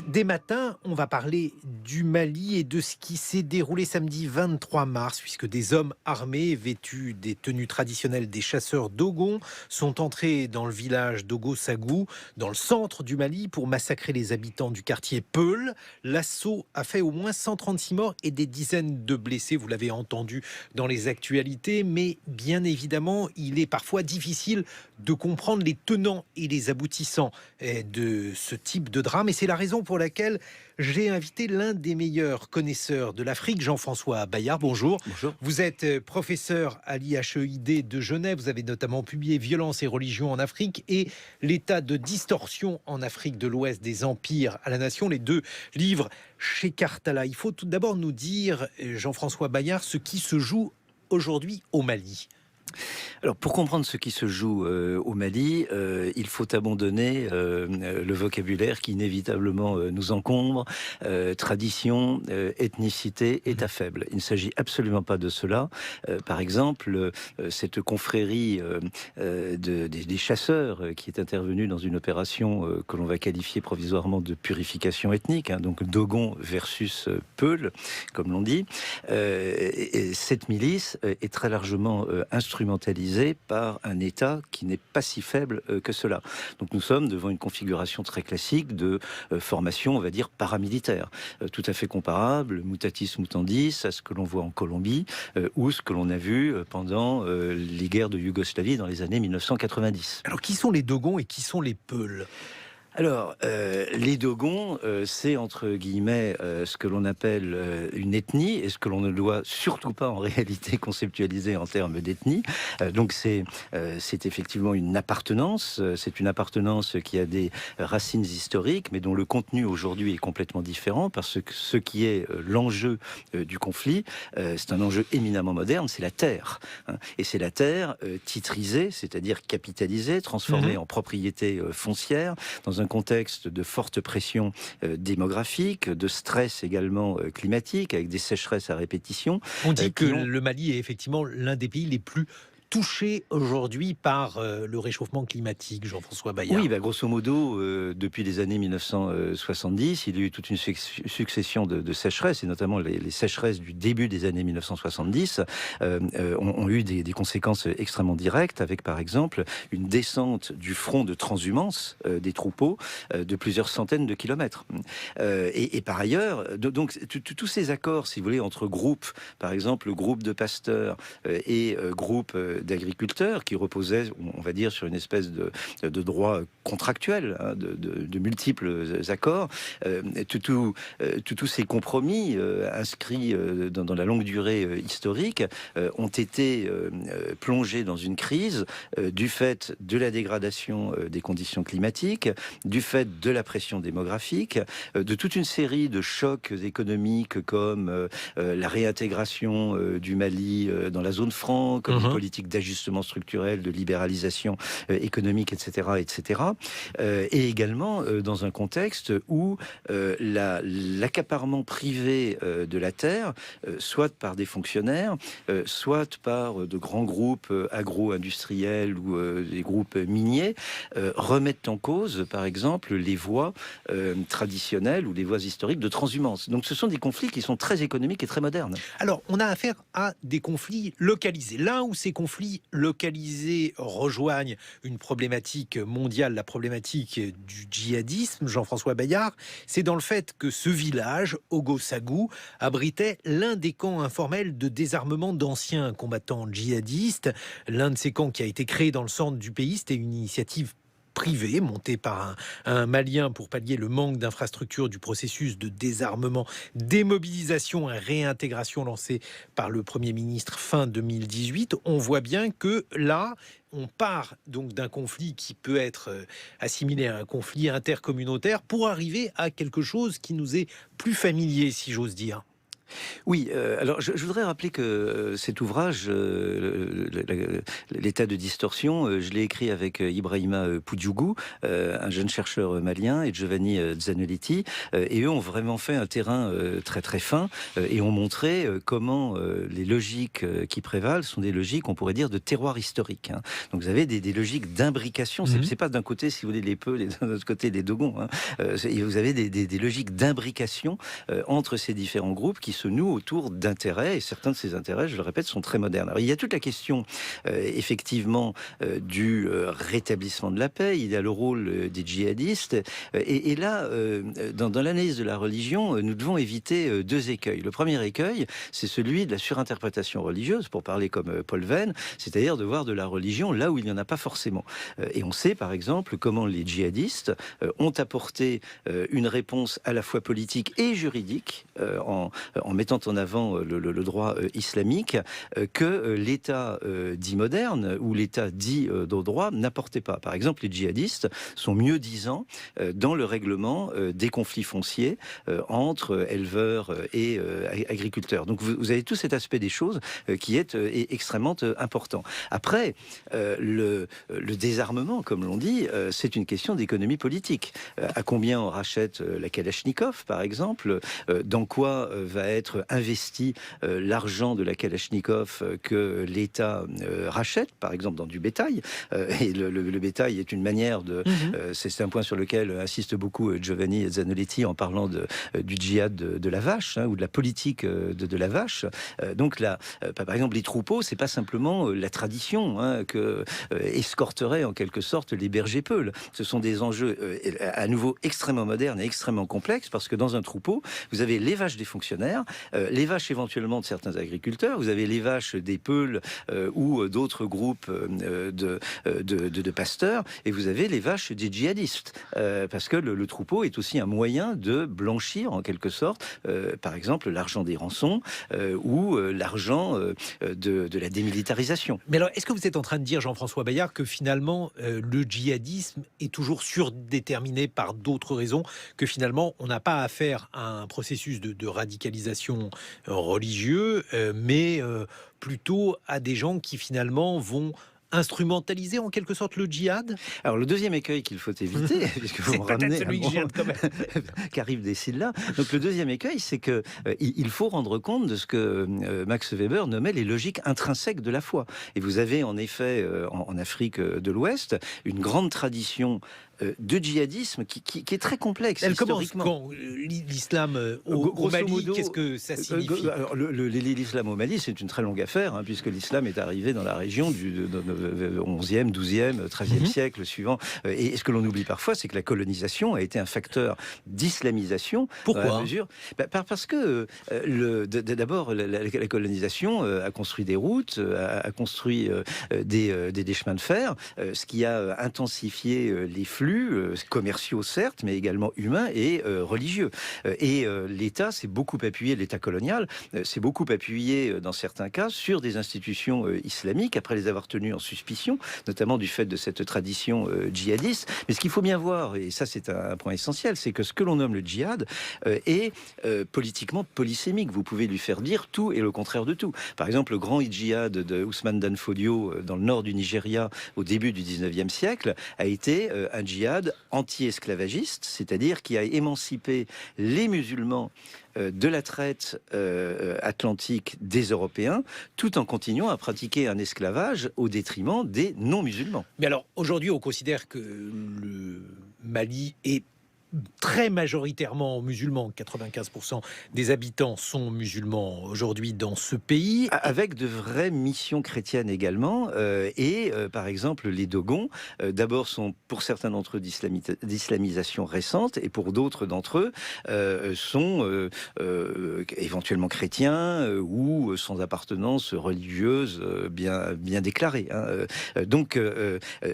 Dès matin, on va parler du Mali et de ce qui s'est déroulé samedi 23 mars, puisque des hommes armés, vêtus des tenues traditionnelles des chasseurs Dogon, sont entrés dans le village d'Ogo-Sagou, dans le centre du Mali, pour massacrer les habitants du quartier Peul. L'assaut a fait au moins 136 morts et des dizaines de blessés, vous l'avez entendu dans les actualités, mais bien évidemment, il est parfois difficile de comprendre les tenants et les aboutissants de ce type de drame, et c'est la raison pour laquelle j'ai invité l'un des meilleurs connaisseurs de l'Afrique, Jean-François Bayard. Bonjour. Bonjour. Vous êtes professeur à l'IHEID de Genève. Vous avez notamment publié Violence et religion en Afrique et L'état de distorsion en Afrique de l'Ouest des empires à la nation, les deux livres chez Cartala. Il faut tout d'abord nous dire, Jean-François Bayard, ce qui se joue aujourd'hui au Mali. Alors, pour comprendre ce qui se joue au Mali, il faut abandonner le vocabulaire qui inévitablement nous encombre, tradition, ethnicité, état faible. Il ne s'agit absolument pas de cela. Par exemple, cette confrérie des chasseurs qui est intervenue dans une opération que l'on va qualifier provisoirement de purification ethnique, donc Dogon versus Peul, comme l'on dit, et cette milice est très largement instrumentalisée par un État qui n'est pas si faible que cela. Donc nous sommes devant une configuration très classique de formation, on va dire, paramilitaire, tout à fait comparable, mutatis mutandis, à ce que l'on voit en Colombie ou ce que l'on a vu pendant les guerres de Yougoslavie dans les années 1990. Alors, qui sont les Dogons et qui sont les Peuls ? Alors, les Dogons, c'est entre guillemets ce que l'on appelle une ethnie, et ce que l'on ne doit surtout pas en réalité conceptualiser en termes d'ethnie. Donc c'est effectivement une appartenance, c'est une appartenance qui a des racines historiques, mais dont le contenu aujourd'hui est complètement différent, parce que ce qui est l'enjeu du conflit, c'est un enjeu éminemment moderne, c'est la terre. Et c'est la terre titrisée, c'est-à-dire capitalisée, transformée en propriété foncière, dans un contexte de forte pression démographique, de stress également climatique, avec des sécheresses à répétition. On dit que le Mali est effectivement l'un des pays les plus touchés aujourd'hui par le réchauffement climatique, Jean-François Bayard. Oui, grosso modo, depuis les années 1970, il y a eu toute une succession de sécheresses, et notamment les sécheresses du début des années 1970 ont eu des conséquences extrêmement directes, avec par exemple une descente du front de transhumance des troupeaux de plusieurs centaines de kilomètres. Et par ailleurs, donc tous ces accords, si vous voulez, entre groupes, par exemple le groupe de pasteurs et groupe d'agriculteurs qui reposaient, on va dire, sur une espèce de droit contractuel, de multiples accords. Tous ces compromis inscrits dans la longue durée historique ont été plongés dans une crise du fait de la dégradation des conditions climatiques, du fait de la pression démographique, de toute une série de chocs économiques comme la réintégration du Mali dans la zone franc, comme une politique d'ajustement structurel, de libéralisation économique, etc., etc. Et également dans un contexte où l'accaparement privé de la terre, soit par des fonctionnaires, soit par de grands groupes agro-industriels ou des groupes miniers, remettent en cause, par exemple, les voies traditionnelles ou les voies historiques de transhumance. Donc ce sont des conflits qui sont très économiques et très modernes. Alors, on a affaire à des conflits localisés. Là où ces conflits localisés rejoignent une problématique mondiale, la problématique du djihadisme, Jean-François Bayard, c'est dans le fait que ce village, Ogo-Sagou, abritait l'un des camps informels de désarmement d'anciens combattants djihadistes. L'un de ces camps qui a été créé dans le centre du pays, c'était une initiative privé, monté par un Malien pour pallier le manque d'infrastructures du processus de désarmement, démobilisation et réintégration lancé par le Premier ministre fin 2018. On voit bien que là, on part donc d'un conflit qui peut être assimilé à un conflit intercommunautaire pour arriver à quelque chose qui nous est plus familier, si j'ose dire. Oui, alors je voudrais rappeler que cet ouvrage, L'état de distorsion, je l'ai écrit avec Ibrahima Poudjougou, un jeune chercheur malien, et Giovanni Zanoletti, et eux ont vraiment fait un terrain très très fin, et ont montré comment les logiques qui prévalent sont des logiques, on pourrait dire, de terroir historique, hein. Donc vous avez des logiques d'imbrication, c'est pas d'un côté, si vous voulez, les Peuls et d'un autre côté les Dogons, hein. Vous avez des logiques d'imbrication entre ces différents groupes qui se nouent autour d'intérêts, et certains de ces intérêts, je le répète, sont très modernes. Alors, il y a toute la question, effectivement, du rétablissement de la paix, il y a le rôle des djihadistes, et là, dans l'analyse de la religion, nous devons éviter deux écueils. Le premier écueil, c'est celui de la surinterprétation religieuse, pour parler comme Paul Venn, c'est-à-dire de voir de la religion là où il n'y en a pas forcément. Et on sait, par exemple, comment les djihadistes ont apporté une réponse à la fois politique et juridique, en mettant en avant le droit islamique, que l'État dit moderne ou l'État dit de droit n'apportait pas. Par exemple, les djihadistes sont mieux-disants dans le règlement des conflits fonciers entre éleveurs et agriculteurs. Donc vous avez tout cet aspect des choses qui est extrêmement important. Après, le désarmement, comme l'on dit, c'est une question d'économie politique. À combien on rachète la Kalachnikov, par exemple? Dans quoi va être investi l'argent de la Kalachnikov que l'État rachète, par exemple dans du bétail? Et le bétail est une manière de... c'est un point sur lequel insiste beaucoup Giovanni Zanoletti en parlant du djihad de la vache, hein, ou de la politique de la vache. Donc là, par exemple, les troupeaux, c'est pas simplement la tradition, hein, que escorteraient en quelque sorte les bergers peuls. Ce sont des enjeux à nouveau extrêmement modernes et extrêmement complexes, parce que dans un troupeau, vous avez les vaches des fonctionnaires, les vaches éventuellement de certains agriculteurs, vous avez les vaches des peuls ou d'autres groupes de pasteurs, et vous avez les vaches des djihadistes, parce que le troupeau est aussi un moyen de blanchir en quelque sorte, par exemple, l'argent des rançons ou l'argent de la démilitarisation. Mais alors, est-ce que vous êtes en train de dire, Jean-François Bayard, que finalement, le djihadisme est toujours surdéterminé par d'autres raisons, que finalement, on n'a pas affaire à un processus de radicalisation religieux, mais plutôt à des gens qui finalement vont instrumentaliser en quelque sorte le djihad? Alors le deuxième écueil qu'il faut éviter, puisque vous me ramenez celui que j'ai quand même. qu'arrive des là. Donc le deuxième écueil, c'est que il faut rendre compte de ce que Max Weber nommait les logiques intrinsèques de la foi. Et vous avez en effet en Afrique de l'Ouest une grande tradition de djihadisme qui est très complexe. Elle commence quand l'islam au Mali, qu'est-ce que ça signifie? Alors, l'islam au Mali, c'est une très longue affaire, hein, puisque l'islam est arrivé dans la région du 11e, 12e, 13e siècle suivant. Et ce que l'on oublie parfois, c'est que la colonisation a été un facteur d'islamisation. Pourquoi? Parce que d'abord, la colonisation a construit des routes, a construit des chemins de fer, ce qui a intensifié les flux commerciaux certes, mais également humains et religieux. Et l'État s'est beaucoup appuyé, l'État colonial s'est beaucoup appuyé dans certains cas sur des institutions islamiques après les avoir tenues en suspicion, notamment du fait de cette tradition djihadiste. Mais ce qu'il faut bien voir, et ça c'est un point essentiel, c'est que ce que l'on nomme le djihad est politiquement polysémique. Vous pouvez lui faire dire tout et le contraire de tout. Par exemple, le grand djihad de Ousmane Dan Fodio dans le nord du Nigeria au début du 19e siècle a été un djihad anti-esclavagiste, c'est-à-dire qui a émancipé les musulmans de la traite atlantique des Européens, tout en continuant à pratiquer un esclavage au détriment des non-musulmans. Mais alors, aujourd'hui, on considère que le Mali est très majoritairement musulmans. 95% des habitants sont musulmans aujourd'hui dans ce pays. Avec de vraies missions chrétiennes également. Par exemple, les Dogons, d'abord, sont pour certains d'entre eux d'islamisation récente, et pour d'autres d'entre eux sont éventuellement chrétiens ou sans appartenance religieuse bien déclarée, hein. Donc,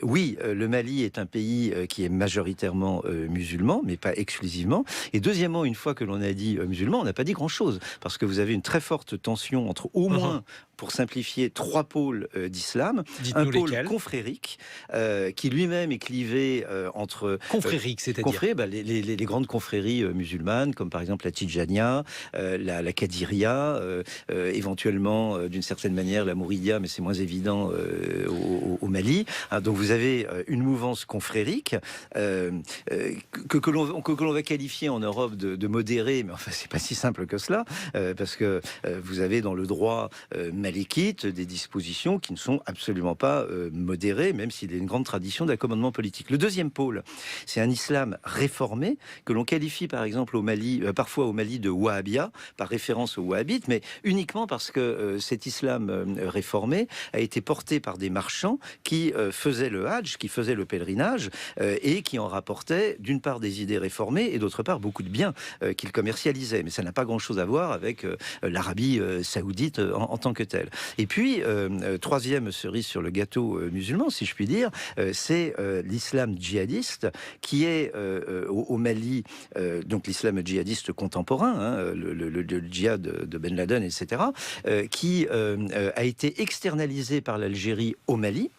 oui, le Mali est un pays qui est majoritairement musulman, mais pas exclusivement. Et deuxièmement, une fois que l'on a dit musulman, on n'a pas dit grand-chose, parce que vous avez une très forte tension entre au moins, pour simplifier, 3 pôles d'islam. Un Dites-nous pôle lesquels. confrérique, qui lui-même est clivé entre... Confrérique, c'est-à-dire les grandes confréries musulmanes, comme par exemple la Tidjania, la Qadiria, éventuellement, d'une certaine manière, la Mouridia, mais c'est moins évident au Mali. Donc vous avez une mouvance confrérique que l'on va qualifier en Europe de modérée, mais enfin c'est pas si simple que cela, parce que vous avez dans le droit malékite des dispositions qui ne sont absolument pas modérées, même s'il y a une grande tradition d'accommodement politique. Le deuxième pôle, c'est un islam réformé que l'on qualifie par exemple au Mali, parfois au Mali de Wahhabia, par référence aux Wahhabites, mais uniquement parce que cet islam réformé a été porté par des marchands qui faisaient le Hajj, qui faisaient le pèlerinage et qui en rapportaient d'une part des idées réformées et d'autre part beaucoup de biens qu'ils commercialisaient. Mais ça n'a pas grand-chose à voir avec l'Arabie saoudite en tant que telle. Et puis, troisième cerise sur le gâteau musulman, si je puis dire, c'est l'islam djihadiste qui est au Mali, donc l'islam djihadiste contemporain, hein, le djihad de Ben Laden, etc., qui a été externalisé par l'Algérie au Mali.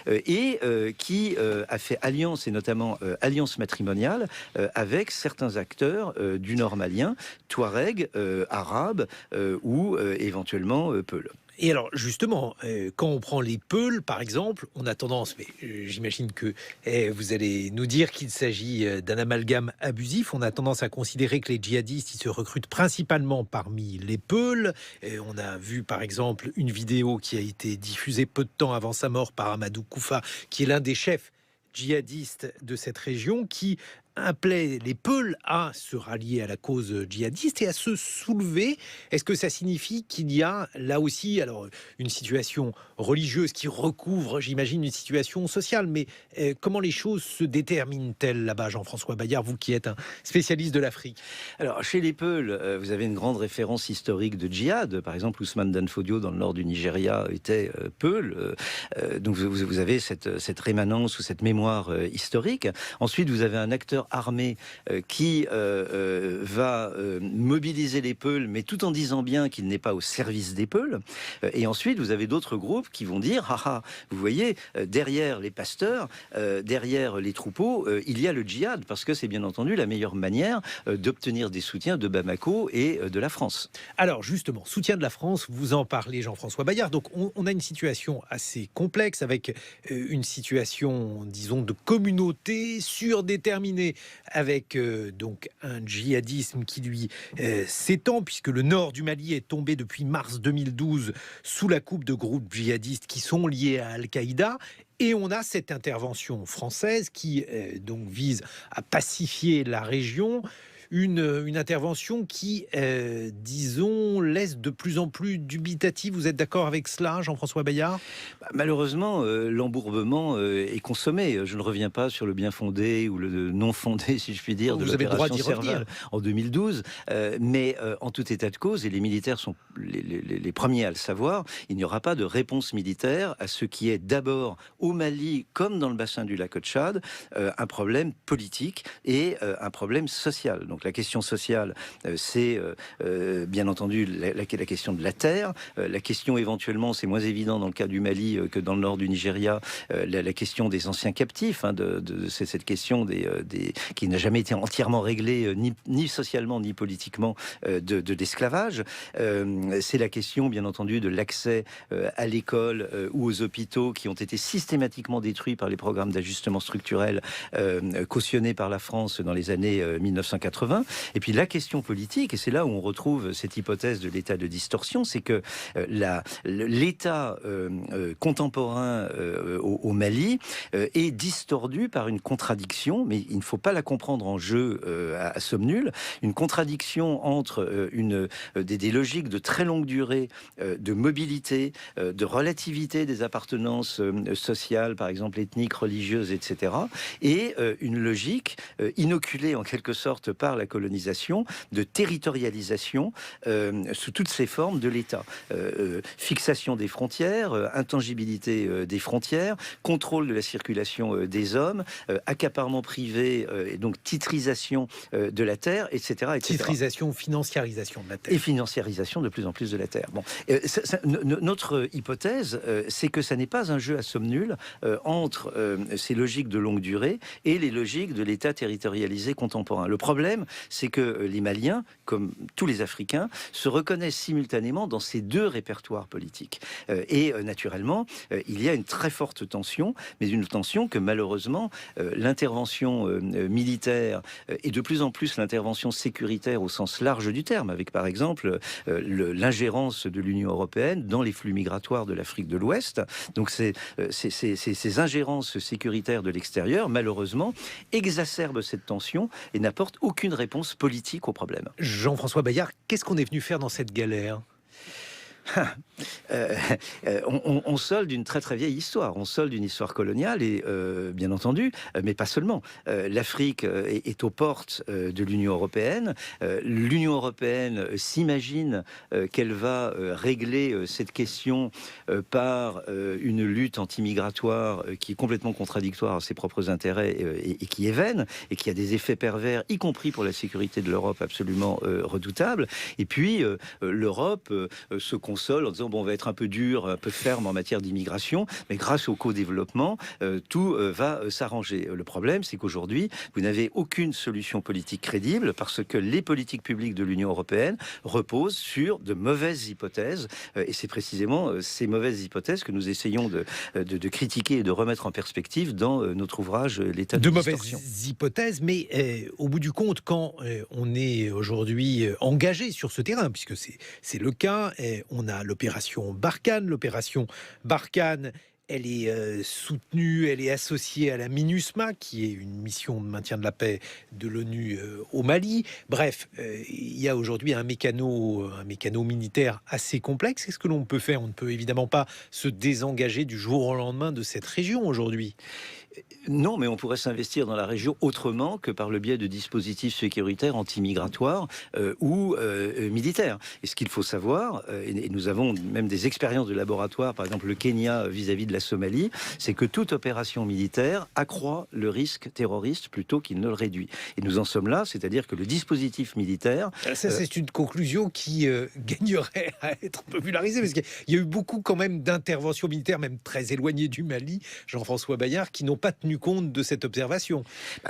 Et qui a fait alliance, et notamment alliance matrimoniale, avec certains acteurs du nord malien, Touareg, arabes ou éventuellement Peuls. Et alors, justement, quand on prend les Peuls, par exemple, on a tendance, mais j'imagine que vous allez nous dire qu'il s'agit d'un amalgame abusif, on a tendance à considérer que les djihadistes, ils se recrutent principalement parmi les Peuls. On a vu, par exemple, une vidéo qui a été diffusée peu de temps avant sa mort par Amadou Koufa, qui est l'un des chefs djihadistes de cette région, qui appelait les Peuls à se rallier à la cause djihadiste et à se soulever. Est-ce que ça signifie qu'il y a là aussi alors une situation religieuse qui recouvre, j'imagine, une situation sociale, mais comment les choses se déterminent-elles là-bas, Jean-François Bayard, vous qui êtes un spécialiste de l'Afrique? Alors, chez les Peuls, vous avez une grande référence historique de djihad. Par exemple, Ousmane Dan Fodio, dans le nord du Nigeria, était Peul. Donc, vous avez cette rémanence ou cette mémoire historique. Ensuite, vous avez un acteur armé qui va mobiliser les Peuls, mais tout en disant bien qu'il n'est pas au service des Peuls. Et ensuite, vous avez d'autres groupes qui vont dire, vous voyez, derrière les pasteurs, derrière les troupeaux, il y a le djihad, parce que c'est bien entendu la meilleure manière d'obtenir des soutiens de Bamako et de la France. Alors justement, soutien de la France, vous en parlez, Jean-François Bayard. Donc on a une situation assez complexe avec une situation, disons, de communauté surdéterminée, avec donc un djihadisme qui lui s'étend, puisque le nord du Mali est tombé depuis mars 2012 sous la coupe de groupes djihadistes qui sont liés à Al-Qaïda. Et on a cette intervention française qui donc vise à pacifier la région. Une intervention qui, disons, laisse de plus en plus dubitative. Vous êtes d'accord avec cela, Jean-François Bayard? Malheureusement, l'embourbement est consommé. Je ne reviens pas sur le bien fondé ou le non fondé, si je puis dire, de l'opération Serval en 2012. Mais en tout état de cause, et les militaires sont les premiers à le savoir, il n'y aura pas de réponse militaire à ce qui est d'abord au Mali, comme dans le bassin du lac Tchad, un problème politique et un problème social. Donc la question sociale, c'est bien entendu la question de la terre. La question éventuellement, c'est moins évident dans le cas du Mali que dans le nord du Nigeria, la question des anciens captifs, c'est cette question qui n'a jamais été entièrement réglée, ni socialement ni politiquement, de l'esclavage. C'est la question, bien entendu, de l'accès à l'école ou aux hôpitaux qui ont été systématiquement détruits par les programmes d'ajustement structurel cautionnés par la France dans les années 1980. Et puis la question politique, et c'est là où on retrouve cette hypothèse de l'état de distorsion, c'est que l'état contemporain au Mali est distordu par une contradiction, mais il ne faut pas la comprendre en jeu à somme nulle, une contradiction entre des logiques de très longue durée, de mobilité, de relativité des appartenances sociales, par exemple ethniques, religieuses, etc., et une logique inoculée en quelque sorte par par la colonisation, de territorialisation sous toutes ses formes de l'État. Fixation des frontières, intangibilité des frontières, contrôle de la circulation des hommes, accaparement privé et donc titrisation de la terre, etc., etc. Titrisation, financiarisation de la terre. Et financiarisation de plus en plus de la terre. Bon, notre hypothèse, c'est que ça n'est pas un jeu à somme nulle entre ces logiques de longue durée et les logiques de l'État territorialisé contemporain. Le problème, c'est que les Maliens, comme tous les Africains, se reconnaissent simultanément dans ces deux répertoires politiques. Et naturellement, il y a une très forte tension, mais une tension que malheureusement, l'intervention militaire et de plus en plus l'intervention sécuritaire au sens large du terme, avec par exemple l'ingérence de l'Union européenne dans les flux migratoires de l'Afrique de l'Ouest. Donc ces ingérences sécuritaires de l'extérieur, malheureusement, exacerbent cette tension et n'apportent aucune réponse politique au problème. Jean-François Bayard, qu'est-ce qu'on est venu faire dans cette galère ? On solde une très très vieille histoire. On solde une histoire coloniale et bien entendu, mais pas seulement. L'Afrique est aux portes de l'Union européenne. L'Union européenne s'imagine qu'elle va régler cette question par une lutte anti-migratoire qui est complètement contradictoire à ses propres intérêts et qui est vaine et qui a des effets pervers, y compris pour la sécurité de l'Europe, absolument redoutables. Et puis l'Europe se console en disant bon, on va être un peu dur, un peu ferme en matière d'immigration, mais grâce au co-développement, tout va s'arranger. Le problème, c'est qu'aujourd'hui, vous n'avez aucune solution politique crédible parce que les politiques publiques de l'Union européenne reposent sur de mauvaises hypothèses, et c'est précisément ces mauvaises hypothèses que nous essayons de critiquer et de remettre en perspective dans notre ouvrage L'état de distorsion. Mauvaises hypothèses, mais au bout du compte, quand on est aujourd'hui engagé sur ce terrain, puisque c'est le cas, on a l'opération Barkhane. L'opération Barkhane, elle est soutenue, elle est associée à la MINUSMA, qui est une mission de maintien de la paix de l'ONU au Mali. Bref, il y a aujourd'hui un mécano militaire assez complexe. Qu'est-ce que l'on peut faire ? On ne peut évidemment pas se désengager du jour au lendemain de cette région aujourd'hui. Non, mais on pourrait s'investir dans la région autrement que par le biais de dispositifs sécuritaires anti-migratoires ou militaires. Et ce qu'il faut savoir, et nous avons même des expériences de laboratoire, par exemple le Kenya vis-à-vis de la Somalie, c'est que toute opération militaire accroît le risque terroriste plutôt qu'il ne le réduit. Et nous en sommes là, c'est-à-dire que le dispositif militaire... Ça, c'est une conclusion qui gagnerait à être popularisée, parce qu'il y a eu beaucoup quand même d'interventions militaires, même très éloignées du Mali, Jean-François Bayard, qui n'ont pas tenu compte de cette observation.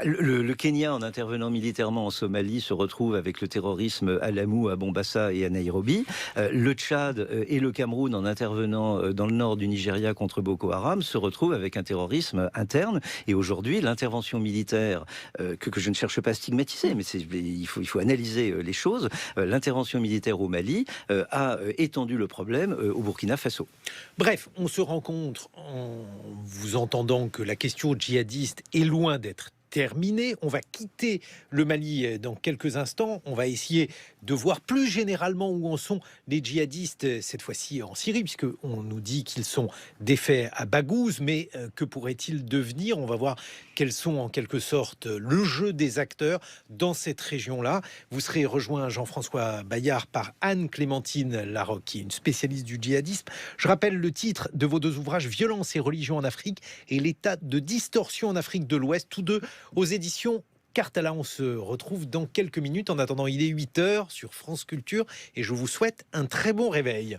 Le Kenya, en intervenant militairement en Somalie, se retrouve avec le terrorisme à Lamu, à Mombasa et à Nairobi. Le Tchad et le Cameroun, en intervenant dans le nord du Nigeria contre Boko Haram, se retrouvent avec un terrorisme interne. Et aujourd'hui, l'intervention militaire, que je ne cherche pas à stigmatiser, mais il faut analyser les choses, l'intervention militaire au Mali a étendu le problème au Burkina Faso. Bref, on se rencontre en vous entendant que la question djihadiste est loin d'être terminée. On va quitter le Mali dans quelques instants. On va essayer de voir plus généralement où en sont les djihadistes, cette fois-ci en Syrie, puisqu'on nous dit qu'ils sont défaits à Baghouz, mais que pourraient-ils devenir ? On va voir quels sont en quelque sorte le jeu des acteurs dans cette région-là. Vous serez rejoint, Jean-François Bayard, par Anne-Clémentine Larocque, qui est une spécialiste du djihadisme. Je rappelle le titre de vos deux ouvrages, Violence et religion en Afrique et l'état de distorsion en Afrique de l'Ouest, tous deux aux éditions Cartala. On se retrouve dans quelques minutes. En attendant, il est 8h sur France Culture et je vous souhaite un très bon réveil.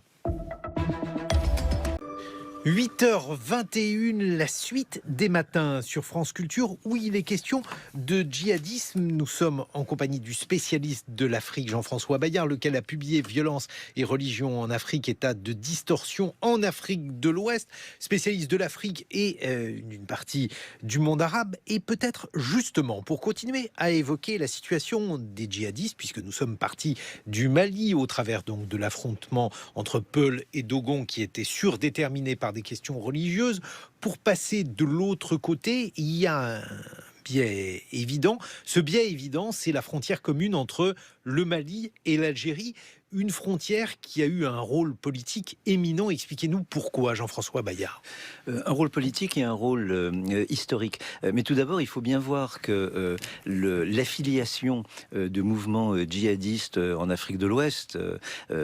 8h21, la suite des matins sur France Culture, où il est question de djihadisme. Nous sommes en compagnie du spécialiste de l'Afrique, Jean-François Bayard, lequel a publié Violence et religion en Afrique, état de distorsion en Afrique de l'Ouest, spécialiste de l'Afrique et d'une partie du monde arabe. Et peut-être justement, pour continuer à évoquer la situation des djihadistes, puisque nous sommes partis du Mali au travers donc de l'affrontement entre Peul et Dogon, qui était surdéterminé par des questions religieuses. Pour passer de l'autre côté, il y a un biais évident. Ce biais évident, c'est la frontière commune entre le Mali et l'Algérie. une frontière qui a eu un rôle politique éminent. Expliquez-nous pourquoi, Jean-François Bayard. Un rôle politique et un rôle historique. Mais tout d'abord, il faut bien voir que l'affiliation de mouvements djihadistes en Afrique de l'Ouest,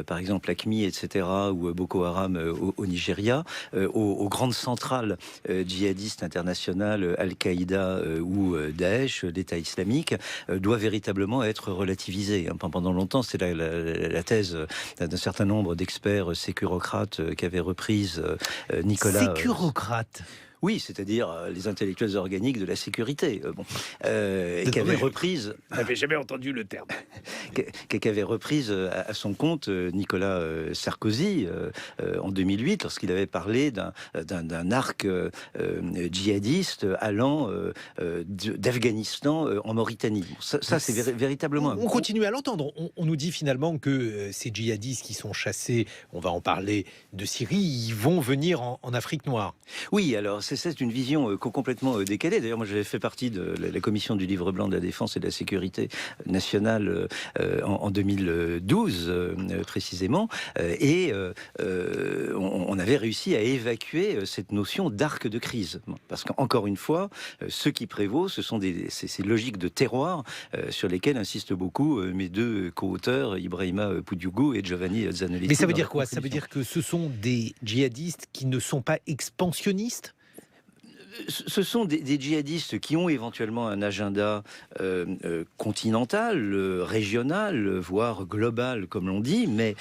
par exemple l'AQMI, etc., ou Boko Haram au Nigeria, aux grandes centrales djihadistes internationales, Al-Qaïda ou Daesh, l'État islamique, doit véritablement être relativisée. Pendant longtemps, c'est la thèse d'un certain nombre d'experts sécurocrates qu'avait reprise Nicolas... Sécurocrate. Oui, c'est-à-dire les intellectuels organiques de la sécurité, et qui avait reprise... Je n'avais jamais entendu le terme. Qui avait reprise à son compte Nicolas Sarkozy en 2008, lorsqu'il avait parlé d'un arc djihadiste allant d'Afghanistan en Mauritanie. Ça c'est véritablement... On continue à l'entendre. On nous dit finalement que ces djihadistes qui sont chassés, on va en parler, de Syrie, ils vont venir en Afrique noire. Oui, alors c'est une vision complètement décalée. D'ailleurs, moi, j'avais fait partie de la commission du livre blanc de la défense et de la sécurité nationale en 2012, précisément. Et on avait réussi à évacuer cette notion d'arc de crise. Parce qu'encore une fois, ce qui prévaut, ce sont ces logiques de terroir sur lesquelles insistent beaucoup mes deux co-auteurs, Ibrahima Poudiougu et Giovanni Zanoliti. Mais ça veut dire quoi? Ça veut dire que ce sont des djihadistes qui ne sont pas expansionnistes? Ce sont des djihadistes qui ont éventuellement un agenda continental, régional, voire global, comme l'on dit, mais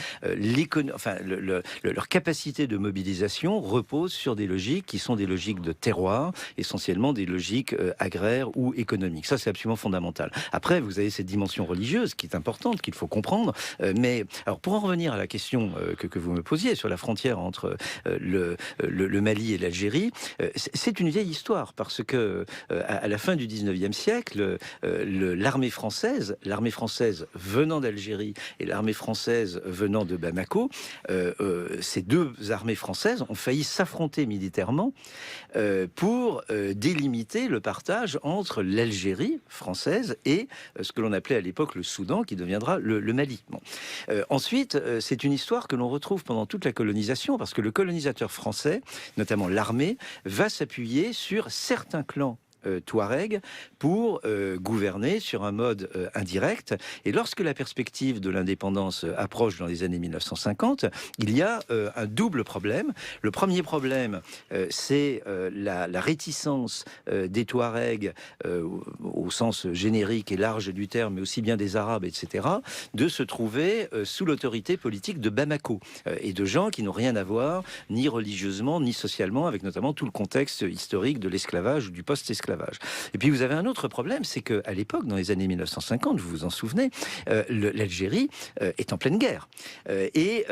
leur capacité de mobilisation repose sur des logiques qui sont des logiques de terroir, essentiellement des logiques agraires ou économiques. Ça, c'est absolument fondamental. Après, vous avez cette dimension religieuse qui est importante, qu'il faut comprendre, mais alors pour en revenir à la question que vous me posiez sur la frontière entre le Mali et l'Algérie, c'est une vieille histoire, parce que à la fin du 19e siècle, l'armée française venant d'Algérie et l'armée française venant de Bamako, ces deux armées françaises ont failli s'affronter militairement pour délimiter le partage entre l'Algérie française et ce que l'on appelait à l'époque le Soudan, qui deviendra le Mali. Bon. Ensuite, c'est une histoire que l'on retrouve pendant toute la colonisation, parce que le colonisateur français, notamment l'armée, va s'appuyer sur certains clans Touareg pour gouverner sur un mode indirect. Et lorsque la perspective de l'indépendance approche dans les années 1950, il y a un double problème. Le premier problème, c'est la réticence des Touaregs, au sens générique et large du terme, mais aussi bien des Arabes, etc., de se trouver sous l'autorité politique de Bamako, et de gens qui n'ont rien à voir, ni religieusement, ni socialement, avec notamment tout le contexte historique de l'esclavage ou du post-esclavage. Et puis vous avez un autre problème, c'est qu'à l'époque, dans les années 1950, vous vous en souvenez, l'Algérie est en pleine guerre. Et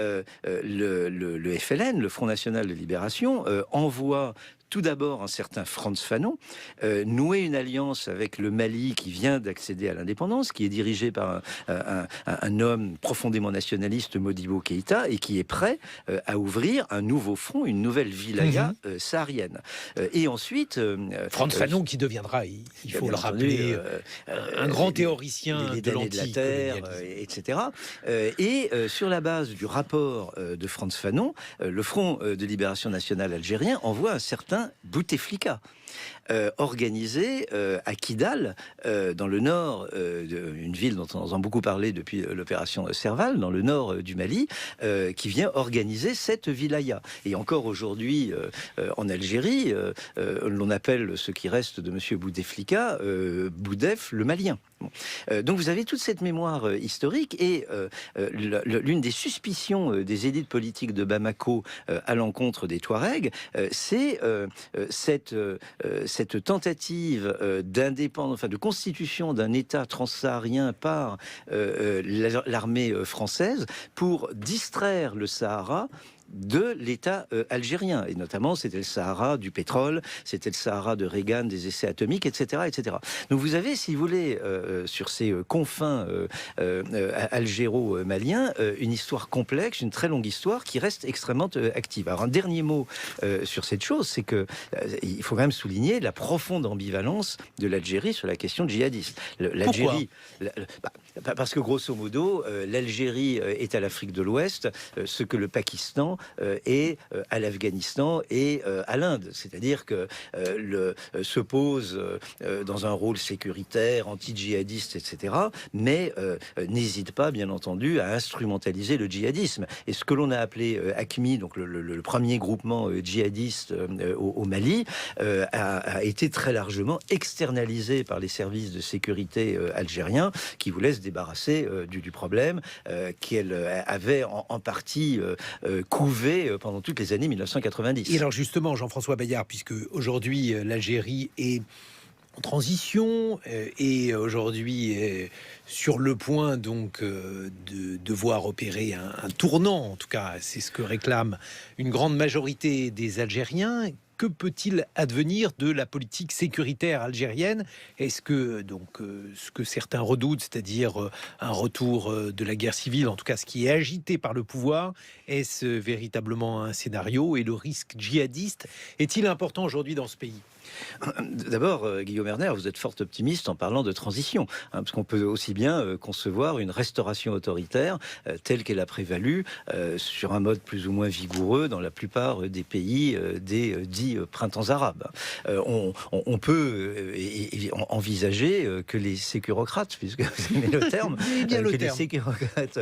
le FLN, le Front National de Libération, envoie tout d'abord un certain Frantz Fanon, nouer une alliance avec le Mali qui vient d'accéder à l'indépendance, qui est dirigé par un homme profondément nationaliste, Modibo Keïta, et qui est prêt à ouvrir un nouveau front, une nouvelle wilaya saharienne. Et ensuite... Frantz Fanon qui deviendra, il faut le rappeler, un grand théoricien de l'anti-colonialisme, etc. Et sur la base du rapport de Frantz Fanon, le Front de libération nationale algérien envoie un certain Bouteflika, organisé à Kidal, dans le nord, une ville dont on entend beaucoup parler depuis l'opération Serval, dans le nord du Mali, qui vient organiser cette wilaya. Et encore aujourd'hui, en Algérie, l'on appelle ce qui reste de monsieur Bouteflika, Boudef le Malien. Bon. Donc vous avez toute cette mémoire historique, et l'une des suspicions des élites politiques de Bamako à l'encontre des Touaregs, c'est cette tentative d'indépendance, enfin de constitution d'un État transsaharien par l'armée française pour distraire le Sahara de l'État algérien. Et notamment, c'était le Sahara du pétrole, c'était le Sahara de Reagan, des essais atomiques, etc. etc. Donc vous avez, si vous voulez, sur ces confins algéro-maliens, une histoire complexe, une très longue histoire qui reste extrêmement active. Alors un dernier mot sur cette chose, c'est que il faut quand même souligner la profonde ambivalence de l'Algérie sur la question djihadiste. L'Algérie, parce que grosso modo, l'Algérie est à l'Afrique de l'Ouest, ce que le Pakistan est à l'Afghanistan et à l'Inde. C'est-à-dire que se pose dans un rôle sécuritaire, anti-djihadiste, etc., mais n'hésite pas, bien entendu, à instrumentaliser le djihadisme. Et ce que l'on a appelé AQMI, donc le premier groupement djihadiste au Mali, a été très largement externalisé par les services de sécurité algériens, qui voulaient se débarrasser du problème qu'elle avait en partie couvé pendant toutes les années 1990. Et alors justement, Jean-François Bayard, puisque aujourd'hui l'Algérie est en transition et aujourd'hui sur le point donc de devoir opérer un tournant, en tout cas c'est ce que réclame une grande majorité des Algériens. Que peut-il advenir de la politique sécuritaire algérienne? Est-ce que donc ce que certains redoutent, c'est-à-dire un retour de la guerre civile, en tout cas ce qui est agité par le pouvoir, est-ce véritablement un scénario? Et le risque djihadiste est-il important aujourd'hui dans ce pays? D'abord, Guillaume Erner, vous êtes fort optimiste en parlant de transition, parce qu'on peut aussi bien concevoir une restauration autoritaire telle qu'elle a prévalu sur un mode plus ou moins vigoureux dans la plupart des pays des dits printemps arabes. On peut envisager que les sécurocrates, puisque vous aimez le terme, les sécurocrates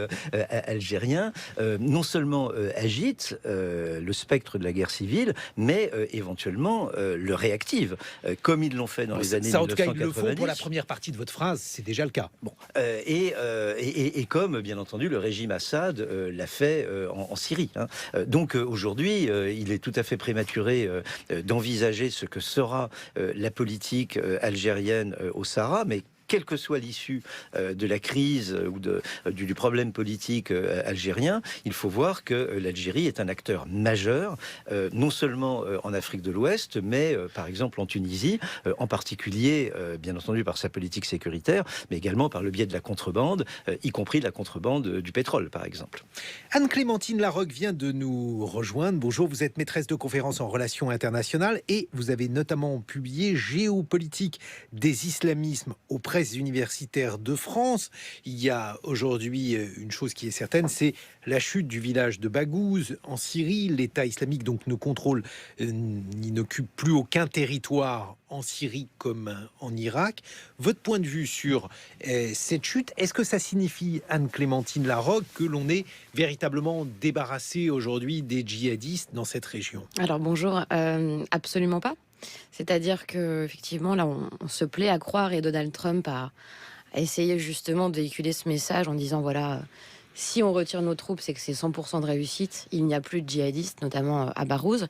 algériens non seulement agitent le spectre de la guerre civile, mais éventuellement le réactivent. Comme ils l'ont fait dans les années 1990. En tout cas, ils le font pour la première partie de votre phrase, c'est déjà le cas. Bon, et comme, bien entendu, le régime Assad l'a fait en Syrie. Hein. Donc aujourd'hui, il est tout à fait prématuré d'envisager ce que sera la politique algérienne au Sahara, mais quelle que soit l'issue de la crise ou du problème politique algérien, il faut voir que l'Algérie est un acteur majeur, non seulement en Afrique de l'Ouest, mais par exemple en Tunisie, en particulier, bien entendu, par sa politique sécuritaire, mais également par le biais de la contrebande, y compris de la contrebande du pétrole, par exemple. Anne-Clémentine Larocque vient de nous rejoindre. Bonjour, vous êtes maîtresse de conférences en relations internationales et vous avez notamment publié Géopolitique des islamismes auprès universitaires de France. Il y a aujourd'hui une chose qui est certaine, c'est la chute du village de Baghouz en Syrie. L'État islamique donc ne contrôle ni n'occupe plus aucun territoire en Syrie comme en Irak. Votre point de vue sur cette chute, est-ce que ça signifie, Anne-Clémentine Larocque, que l'on est véritablement débarrassé aujourd'hui des djihadistes dans cette région? Alors bonjour, absolument pas. C'est-à-dire que effectivement, là, on se plaît à croire, et Donald Trump a essayé justement de véhiculer ce message en disant voilà, si on retire nos troupes, c'est que c'est 100% de réussite. Il n'y a plus de djihadistes, notamment à Baghouz,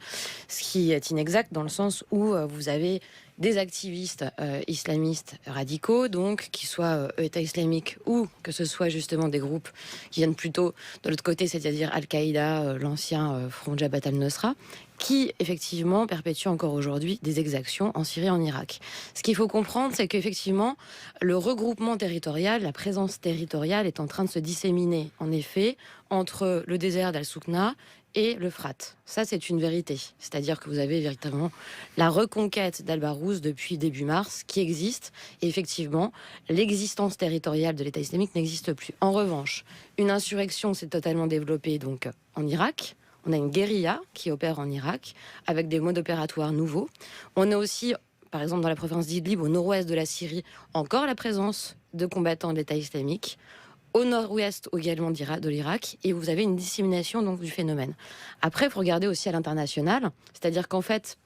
ce qui est inexact dans le sens où vous avez des activistes islamistes radicaux, donc qui soient État islamique ou que ce soit justement des groupes qui viennent plutôt de l'autre côté, c'est-à-dire Al-Qaïda, l'ancien Front Jabhat al-Nusra, qui effectivement perpétuent encore aujourd'hui des exactions en Syrie et en Irak. Ce qu'il faut comprendre, c'est qu'effectivement, le regroupement territorial, la présence territoriale est en train de se disséminer, en effet, entre le désert d'Al-Soukna et l'Euphrate. Ça, c'est une vérité. C'est-à-dire que vous avez véritablement la reconquête d'Al-Barouz depuis début mars qui existe. Et effectivement, l'existence territoriale de l'État islamique n'existe plus. En revanche, une insurrection s'est totalement développée donc en Irak. On a une guérilla qui opère en Irak avec des modes opératoires nouveaux. On a aussi, par exemple, dans la province d'Idlib, au nord-ouest de la Syrie, encore la présence de combattants de l'État islamique. Au nord-ouest également de l'Irak, et vous avez une dissémination donc du phénomène. Après, il faut regarder aussi à l'international, c'est-à-dire qu'en fait,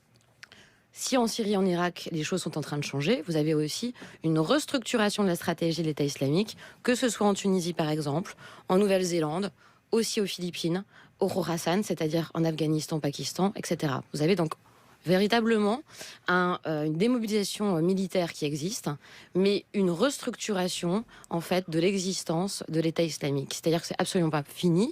si en Syrie et en Irak, les choses sont en train de changer, vous avez aussi une restructuration de la stratégie de l'État islamique, que ce soit en Tunisie par exemple, en Nouvelle-Zélande, aussi aux Philippines, au Khorasan, c'est-à-dire en Afghanistan, Pakistan, etc. Vous avez donc véritablement une démobilisation militaire qui existe, mais une restructuration en fait de l'existence de l'État islamique. C'est-à-dire que c'est absolument pas fini.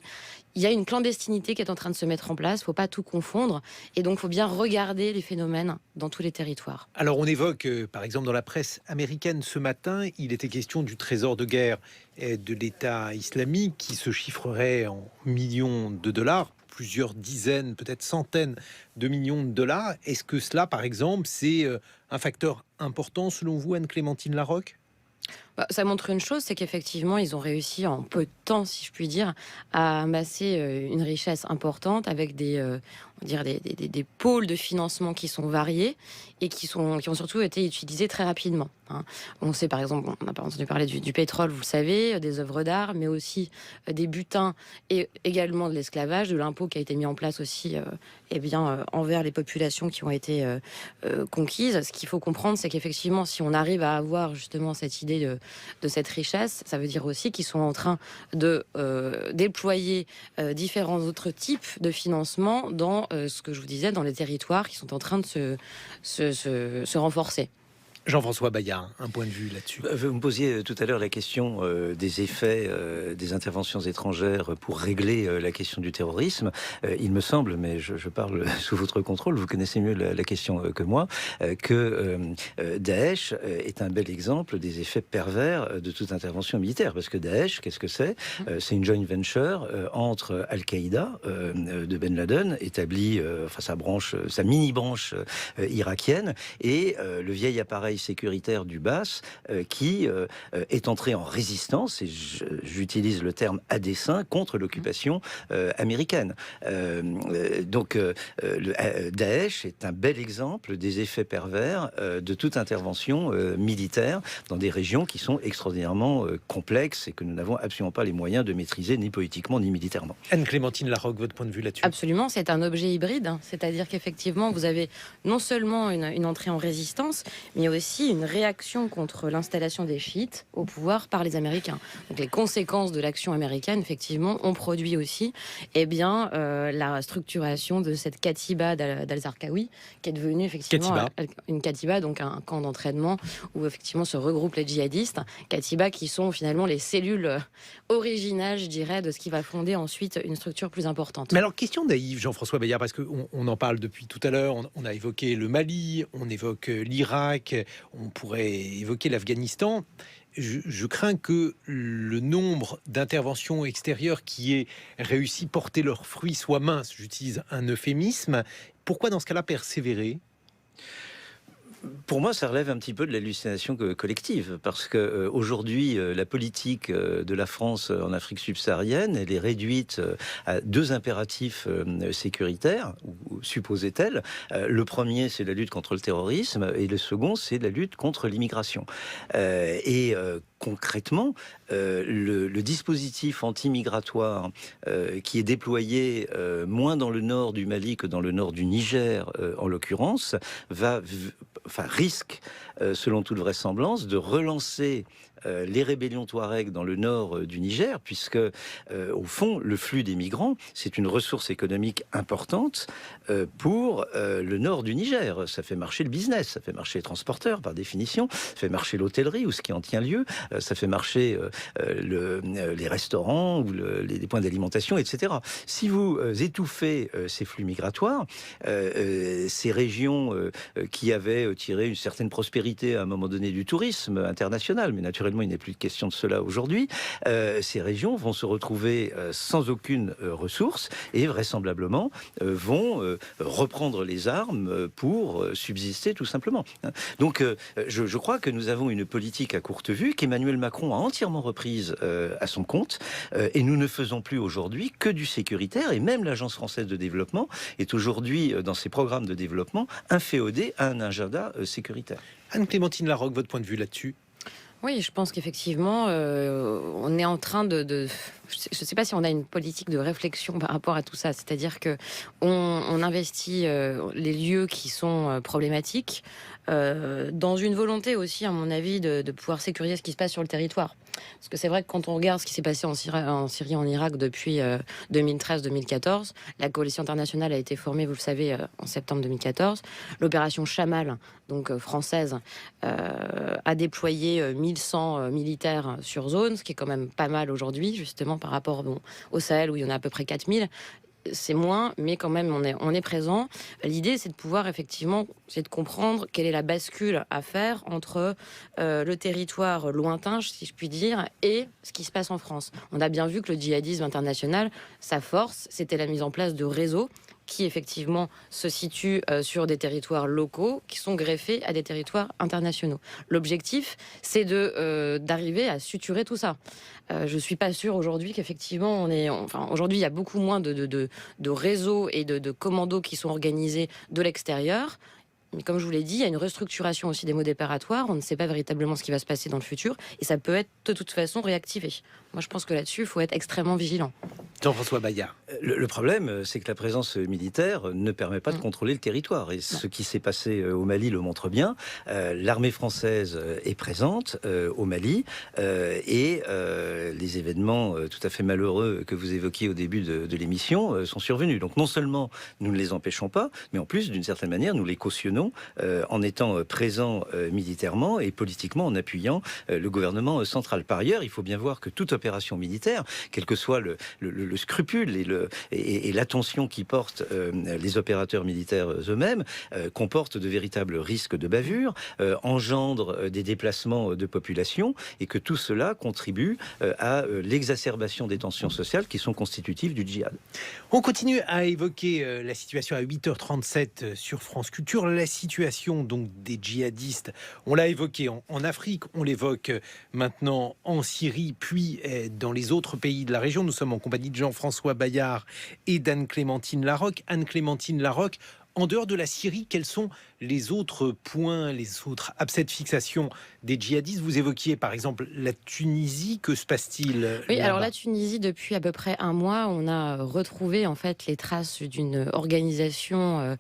Il y a une clandestinité qui est en train de se mettre en place, il ne faut pas tout confondre, et donc il faut bien regarder les phénomènes dans tous les territoires. Alors on évoque, par exemple dans la presse américaine ce matin, il était question du trésor de guerre de l'État islamique qui se chiffrerait en millions de dollars, plusieurs dizaines, peut-être centaines de millions de dollars. Est-ce que cela, par exemple, c'est un facteur important selon vous, Anne-Clémentine Larocque ? Ça montre une chose, c'est qu'effectivement, ils ont réussi en peu de temps, si je puis dire, à amasser une richesse importante avec des pôles de financement qui sont variés et qui ont surtout été utilisés très rapidement. On sait par exemple, on n'a pas entendu parler du pétrole, vous le savez, des œuvres d'art, mais aussi des butins et également de l'esclavage, de l'impôt qui a été mis en place aussi envers les populations qui ont été conquises. Ce qu'il faut comprendre, c'est qu'effectivement, si on arrive à avoir justement cette idée de cette richesse, ça veut dire aussi qu'ils sont en train de déployer différents autres types de financement dans ce que je vous disais, dans les territoires qui sont en train de se renforcer. Jean-François Bayard, un point de vue là-dessus. Vous me posiez tout à l'heure la question des effets des interventions étrangères pour régler la question du terrorisme. Il me semble, mais je parle sous votre contrôle, vous connaissez mieux la question que moi, que Daesh est un bel exemple des effets pervers de toute intervention militaire. Parce que Daesh, qu'est-ce que c'est ? C'est une joint venture entre Al-Qaïda de Ben Laden, établie, sa mini-branche irakienne, et le vieil appareil sécuritaire du BAS qui est entré en résistance, et j'utilise le terme à dessein, contre l'occupation américaine. Daesh est un bel exemple des effets pervers de toute intervention militaire dans des régions qui sont extraordinairement complexes et que nous n'avons absolument pas les moyens de maîtriser, ni politiquement ni militairement. Anne-Clémentine Larocque, votre point de vue là-dessus ? Absolument, c'est un objet hybride, c'est-à-dire qu'effectivement, vous avez non seulement une entrée en résistance, mais aussi une réaction contre l'installation des chiites au pouvoir par les Américains. Donc les conséquences de l'action américaine, effectivement, ont produit aussi la structuration de cette Katiba d'Al-Zarqawi, qui est devenue effectivement une Katiba, donc un camp d'entraînement où effectivement se regroupent les djihadistes. Katiba qui sont finalement les cellules originales, je dirais, de ce qui va fonder ensuite une structure plus importante. Mais alors, question naïve, Jean-François Bayard, parce qu'on en parle depuis tout à l'heure, on a évoqué le Mali, on évoque l'Irak, on pourrait évoquer l'Afghanistan. Je crains que le nombre d'interventions extérieures qui aient réussi à porter leurs fruits soit mince. J'utilise un euphémisme. Pourquoi dans ce cas-là persévérer ? Pour moi, ça relève un petit peu de l'hallucination collective, parce que aujourd'hui, la politique de la France en Afrique subsaharienne, elle est réduite à deux impératifs sécuritaires, ou supposait-elle. Le premier, c'est la lutte contre le terrorisme, et le second, c'est la lutte contre l'immigration. Concrètement, le dispositif anti-migratoire qui est déployé moins dans le nord du Mali que dans le nord du Niger, en l'occurrence, risque, selon toute vraisemblance, de relancer les rébellions Touareg dans le nord du Niger, puisque au fond, le flux des migrants, c'est une ressource économique importante pour le nord du Niger. Ça fait marcher le business, ça fait marcher les transporteurs par définition, ça fait marcher l'hôtellerie ou ce qui en tient lieu, ça fait marcher les restaurants ou les points d'alimentation, etc. Si vous étouffez ces flux migratoires, ces régions qui avaient tiré une certaine prospérité à un moment donné du tourisme international, mais naturellement il n'est plus de question de cela aujourd'hui, ces régions vont se retrouver sans aucune ressource et vraisemblablement vont reprendre les armes pour subsister tout simplement. Donc je crois que nous avons une politique à courte vue qu'Emmanuel Macron a entièrement reprise à son compte et nous ne faisons plus aujourd'hui que du sécuritaire, et même l'Agence française de développement est aujourd'hui dans ses programmes de développement inféodée à un agenda sécuritaire. Anne-Clémentine Larocque, votre point de vue là-dessus ? Oui, je pense qu'effectivement, on est en train de... Je ne sais pas si on a une politique de réflexion par rapport à tout ça. C'est-à-dire que on investit les lieux qui sont problématiques dans une volonté aussi, à mon avis, de pouvoir sécuriser ce qui se passe sur le territoire. Parce que c'est vrai que quand on regarde ce qui s'est passé en Syrie, en Irak depuis 2013-2014, la coalition internationale a été formée, vous le savez, en septembre 2014. L'opération Chamal, donc française, a déployé 1100 militaires sur zone, ce qui est quand même pas mal aujourd'hui, justement par rapport au Sahel où il y en a à peu près 4000. C'est moins, mais quand même, on est présent. L'idée, c'est de pouvoir effectivement, c'est de comprendre quelle est la bascule à faire entre le territoire lointain, si je puis dire, et ce qui se passe en France. On a bien vu que le djihadisme international, sa force, c'était la mise en place de réseaux qui effectivement se situent sur des territoires locaux qui sont greffés à des territoires internationaux. L'objectif, c'est d'arriver à suturer tout ça. Je suis pas sûre aujourd'hui qu'effectivement aujourd'hui il y a beaucoup moins de réseaux et de commandos qui sont organisés de l'extérieur. Mais comme je vous l'ai dit, il y a une restructuration aussi des modes opératoires. On ne sait pas véritablement ce qui va se passer dans le futur et ça peut être de toute façon réactivé. Moi, je pense que là-dessus, il faut être extrêmement vigilant. Jean-François Bayard. Le problème, c'est que la présence militaire ne permet pas de contrôler le territoire. Et ce qui s'est passé au Mali le montre bien. L'armée française est présente au Mali et les événements tout à fait malheureux que vous évoquiez au début de l'émission sont survenus. Donc non seulement nous ne les empêchons pas, mais en plus, d'une certaine manière, nous les cautionnons en étant présents militairement et politiquement en appuyant le gouvernement central. Par ailleurs, il faut bien voir que toute opération militaire, quel que soit le scrupule et l'attention qui portent les opérateurs militaires eux-mêmes, comporte de véritables risques de bavure, engendre des déplacements de population et que tout cela contribue à l'exacerbation des tensions sociales qui sont constitutives du djihad. On continue à évoquer la situation à 8h37 sur France Culture, la situation donc des djihadistes. On l'a évoqué en Afrique, on l'évoque maintenant en Syrie, puis dans les autres pays de la région. Nous sommes en compagnie de Jean-François Bayard et d'Anne-Clémentine Larocque. Anne-Clémentine Larocque, en dehors de la Syrie, quels sont les autres points, les autres abcès de fixation des djihadistes? Vous évoquiez par exemple la Tunisie. Que se passe-t-il Oui, là-bas? alors la Tunisie, depuis à peu près un mois, on a retrouvé en fait les traces d'une organisation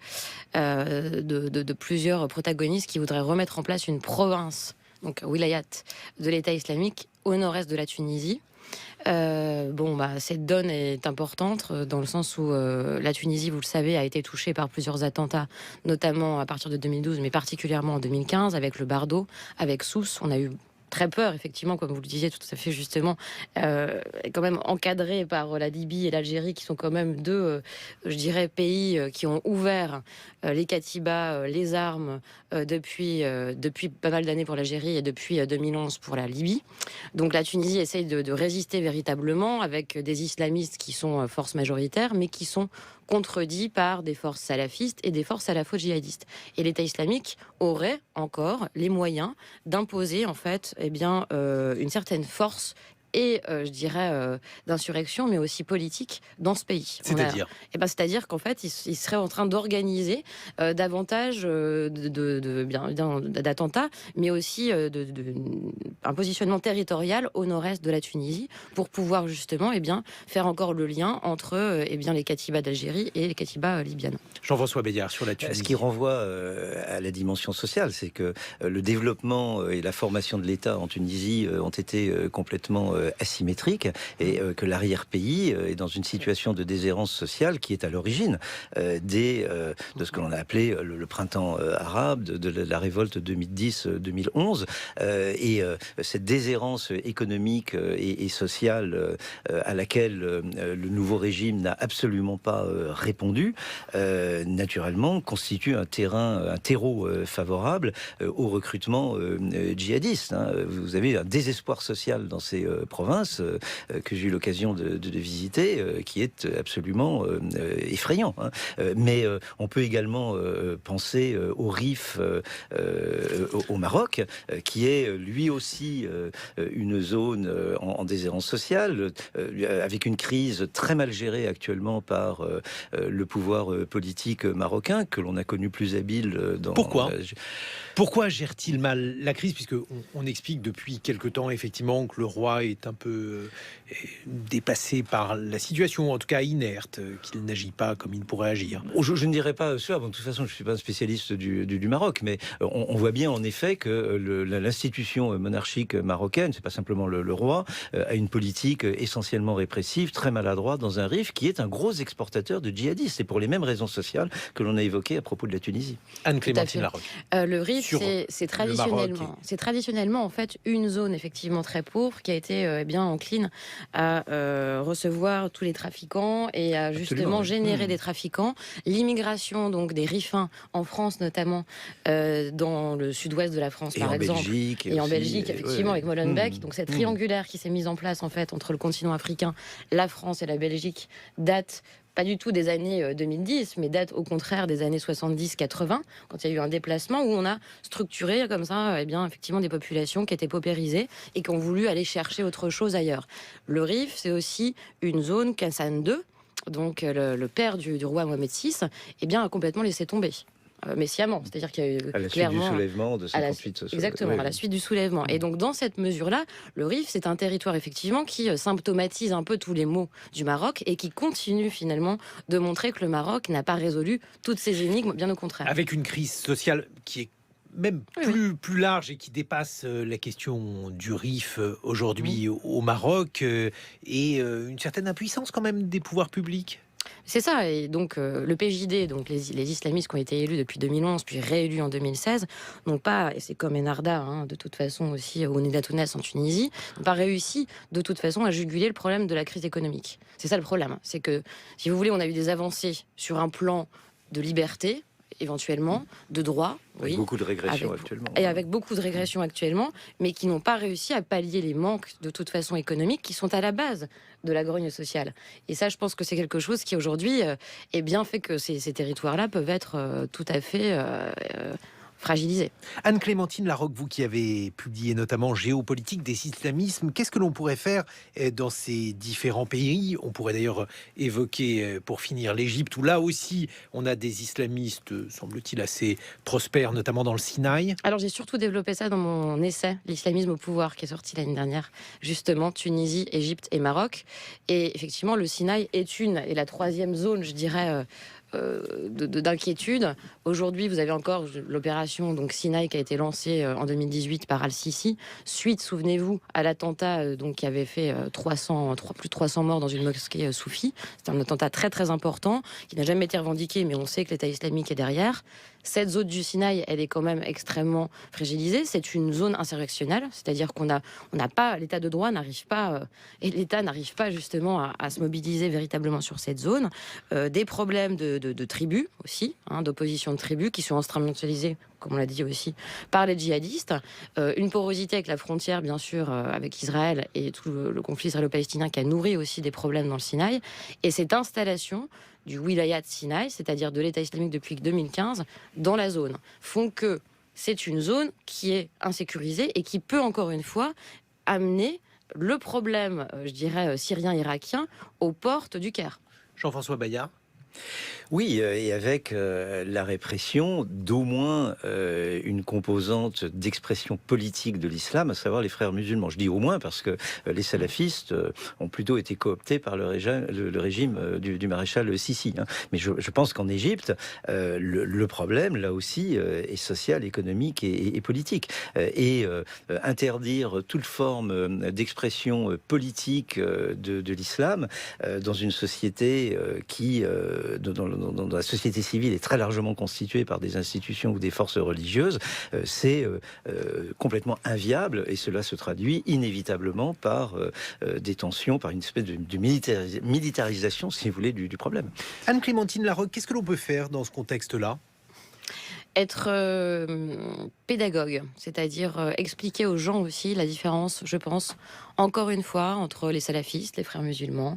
de plusieurs protagonistes qui voudraient remettre en place une province, donc wilayat, de l'État islamique au nord-est de la Tunisie. Cette donne est importante dans le sens où la Tunisie, vous le savez, a été touchée par plusieurs attentats, notamment à partir de 2012, mais particulièrement en 2015, avec le Bardo, avec Sousse. On a eu très peur, effectivement, comme vous le disiez tout à fait justement, quand même encadré par la Libye et l'Algérie, qui sont quand même deux, je dirais, pays qui ont ouvert les katibas, les armes depuis pas mal d'années pour l'Algérie et depuis 2011 pour la Libye. Donc la Tunisie essaye de résister véritablement avec des islamistes qui sont forces majoritaires, mais qui sont contredits par des forces salafistes et des forces salafo-djihadistes. Et l'État islamique aurait encore les moyens d'imposer en fait une certaine force et je dirais d'insurrection, mais aussi politique dans ce pays. C'est-à-dire c'est-à-dire qu'en fait, il serait en train d'organiser davantage d'attentats, mais aussi un positionnement territorial au nord-est de la Tunisie pour pouvoir justement faire encore le lien entre les katibas d'Algérie et les katibas libyennes. Jean-François Bayard sur la Tunisie. Ce qui renvoie à la dimension sociale, c'est que le développement et la formation de l'État en Tunisie ont été complètement asymétrique et que l'arrière-pays est dans une situation de déshérence sociale qui est à l'origine de ce que l'on a appelé le printemps arabe, de la révolte 2010-2011 et cette déshérence économique et sociale à laquelle le nouveau régime n'a absolument pas répondu, naturellement constitue un terreau favorable au recrutement djihadiste. Vous avez un désespoir social dans ces provinces que j'ai eu l'occasion de visiter, qui est absolument effrayant. Mais on peut également penser au Rif au Maroc, qui est lui aussi une zone en déshérence sociale, avec une crise très mal gérée actuellement par le pouvoir politique marocain, que l'on a connu plus habile dans... Pourquoi gère-t-il mal la crise? Puisque on explique depuis quelque temps effectivement que le roi est est un peu dépassé par la situation, en tout cas inerte, qu'il n'agit pas comme il pourrait agir. Je ne dirais pas cela. Bon, de toute façon, je ne suis pas un spécialiste du Maroc, mais on voit bien en effet que l'institution monarchique marocaine, c'est pas simplement le roi, a une politique essentiellement répressive, très maladroite dans un Rif qui est un gros exportateur de djihadistes. C'est pour les mêmes raisons sociales que l'on a évoquées à propos de la Tunisie. Anne-Clémentine Larocque. Le Rif, c'est traditionnellement en fait une zone effectivement très pauvre qui a été bien encline à recevoir tous les trafiquants et à justement générer des trafiquants. L'immigration donc des Rifins en France notamment, dans le sud-ouest de la France par exemple, et en Belgique effectivement avec Molenbeek. Donc cette triangulaire qui s'est mise en place en fait entre le continent africain, la France et la Belgique date pas du tout des années 2010, mais date au contraire des années 70-80, quand il y a eu un déplacement où on a structuré comme ça, effectivement, des populations qui étaient paupérisées et qui ont voulu aller chercher autre chose ailleurs. Le Rif, c'est aussi une zone qu'Hassan II, donc le père du roi Mohamed VI, a complètement laissé tomber. Mais sciemment, c'est-à-dire qu'il y a eu à la suite du soulèvement de 58. Exactement, à la suite du soulèvement. Et donc dans cette mesure-là, le Rif, c'est un territoire effectivement qui symptomatise un peu tous les maux du Maroc et qui continue finalement de montrer que le Maroc n'a pas résolu toutes ces énigmes, bien au contraire. Avec une crise sociale qui est même plus large et qui dépasse la question du Rif aujourd'hui au Maroc et une certaine impuissance quand même des pouvoirs publics. C'est ça, et donc le PJD, donc les islamistes qui ont été élus depuis 2011, puis réélus en 2016, n'ont pas, et c'est comme Enarda, de toute façon aussi au Nida Tounes en Tunisie, n'ont pas réussi de toute façon à juguler le problème de la crise économique. C'est ça le problème, c'est que, si vous voulez, on a eu des avancées sur un plan de liberté, éventuellement, de droit. Avec beaucoup de régression actuellement. Et avec beaucoup de régression actuellement, mais qui n'ont pas réussi à pallier les manques de toute façon économiques qui sont à la base de la grogne sociale. Et ça, je pense que c'est quelque chose qui aujourd'hui est bien fait que ces territoires-là peuvent être tout à fait fragilisés. Anne-Clémentine Larocque, vous qui avez publié notamment Géopolitique des islamismes, qu'est-ce que l'on pourrait faire dans ces différents pays? On pourrait d'ailleurs évoquer, pour finir, l'Égypte, où là aussi on a des islamistes, semble-t-il, assez prospères, notamment dans le Sinaï. Alors j'ai surtout développé ça dans mon essai L'islamisme au pouvoir, qui est sorti l'année dernière, justement Tunisie, Égypte et Maroc. Et effectivement, le Sinaï est la troisième zone, je dirais, d'inquiétude. Aujourd'hui, vous avez encore l'opération donc Sinaï qui a été lancée en 2018 par Al-Sisi, suite, souvenez-vous, à l'attentat qui avait fait plus de 300 morts dans une mosquée soufie. C'est un attentat très très important qui n'a jamais été revendiqué, mais on sait que l'État islamique est derrière. Cette zone du Sinaï, elle est quand même extrêmement fragilisée. C'est une zone insurrectionnelle, c'est-à-dire qu'on n'a pas, l'État de droit n'arrive pas, et l'État n'arrive pas justement à se mobiliser véritablement sur cette zone. Des problèmes de tribus aussi, d'opposition de tribus qui sont instrumentalisées, comme on l'a dit aussi, par les djihadistes. Une porosité avec la frontière, bien sûr, avec Israël et tout le conflit israélo-palestinien qui a nourri aussi des problèmes dans le Sinaï. Et cette installation du Wilayat Sinaï, c'est-à-dire de l'État islamique depuis 2015, dans la zone, font que c'est une zone qui est insécurisée et qui peut, encore une fois, amener le problème, je dirais, syrien-irakien aux portes du Caire. Jean-François Bayard. Oui, et avec la répression d'au moins une composante d'expression politique de l'islam, à savoir les frères musulmans. Je dis au moins parce que les salafistes ont plutôt été cooptés par le régime du maréchal Sissi. Mais je pense qu'en Égypte, le problème, là aussi, est social, économique et politique. Et interdire toute forme d'expression politique de l'islam dans une société qui... dans la société civile est très largement constituée par des institutions ou des forces religieuses, c'est complètement inviable et cela se traduit inévitablement par des tensions, par une espèce de militarisation, si vous voulez, du problème. Anne-Clémentine Larocque, qu'est-ce que l'on peut faire dans ce contexte-là ? Être pédagogue, c'est-à-dire expliquer aux gens aussi la différence, je pense, encore une fois, entre les salafistes, les frères musulmans,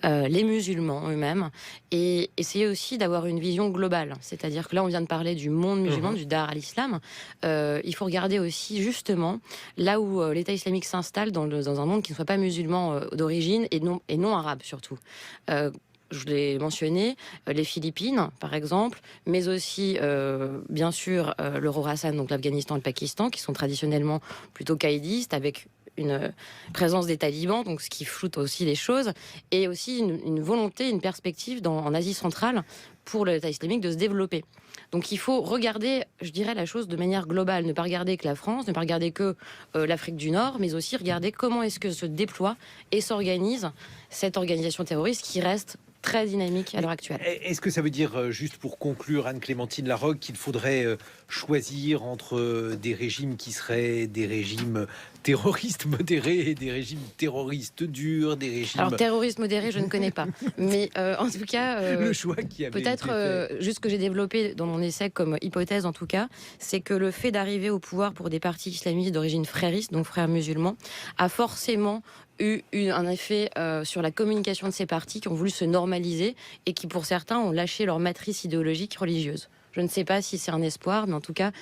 les musulmans eux-mêmes, et essayer aussi d'avoir une vision globale. C'est-à-dire que là, on vient de parler du monde musulman, du Dar al-Islam. Il faut regarder aussi, justement, là où l'État islamique s'installe dans un monde qui ne soit pas musulman d'origine et non arabe, surtout. Je l'ai mentionné, les Philippines, par exemple, mais aussi, bien sûr, le Khorasan, donc l'Afghanistan et le Pakistan, qui sont traditionnellement plutôt caïdistes, avec une présence des talibans, donc ce qui floute aussi les choses, et aussi une volonté, une perspective en Asie centrale pour l'État islamique de se développer. Donc il faut regarder, je dirais, la chose de manière globale, ne pas regarder que la France, ne pas regarder que l'Afrique du Nord, mais aussi regarder comment est-ce que se déploie et s'organise cette organisation terroriste qui reste très dynamique à l'heure actuelle. Est-ce que ça veut dire, juste pour conclure, Anne-Clémentine Larocque, qu'il faudrait choisir entre des régimes qui seraient des régimes terroristes modérés et des régimes terroristes durs, des régimes... Alors terroriste modéré, je ne connais pas. Mais en tout cas... le choix qui avait peut-être, été fait. juste que j'ai développé dans mon essai comme hypothèse en tout cas, c'est que le fait d'arriver au pouvoir pour des partis islamistes d'origine frériste, donc frères musulmans, a forcément eu un effet sur la communication de ces partis qui ont voulu se normaliser et qui pour certains ont lâché leur matrice idéologique religieuse. Je ne sais pas si c'est un espoir, mais en tout cas,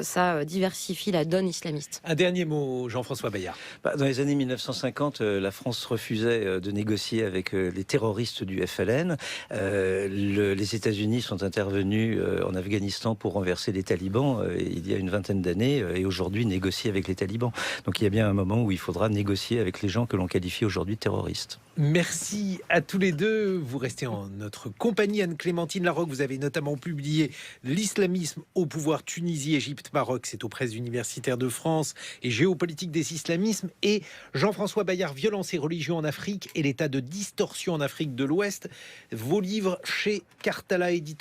ça diversifie la donne islamiste. Un dernier mot, Jean-François Bayard. Dans les années 1950, la France refusait de négocier avec les terroristes du FLN. Les États-Unis sont intervenus en Afghanistan pour renverser les talibans il y a une vingtaine d'années et aujourd'hui négocier avec les talibans. Donc il y a bien un moment où il faudra négocier avec les gens que l'on qualifie aujourd'hui de terroristes. Merci à tous les deux. Vous restez en notre compagnie. Anne-Clémentine Larocque, vous avez notamment publié L'islamisme au pouvoir, Tunisie, Égypte, Maroc. C'est aux presses universitaires de France et Géopolitique des islamismes. Et Jean-François Bayard, Violence et religion en Afrique et l'état de distorsion en Afrique de l'Ouest. Vos livres chez Cartala Éditeur.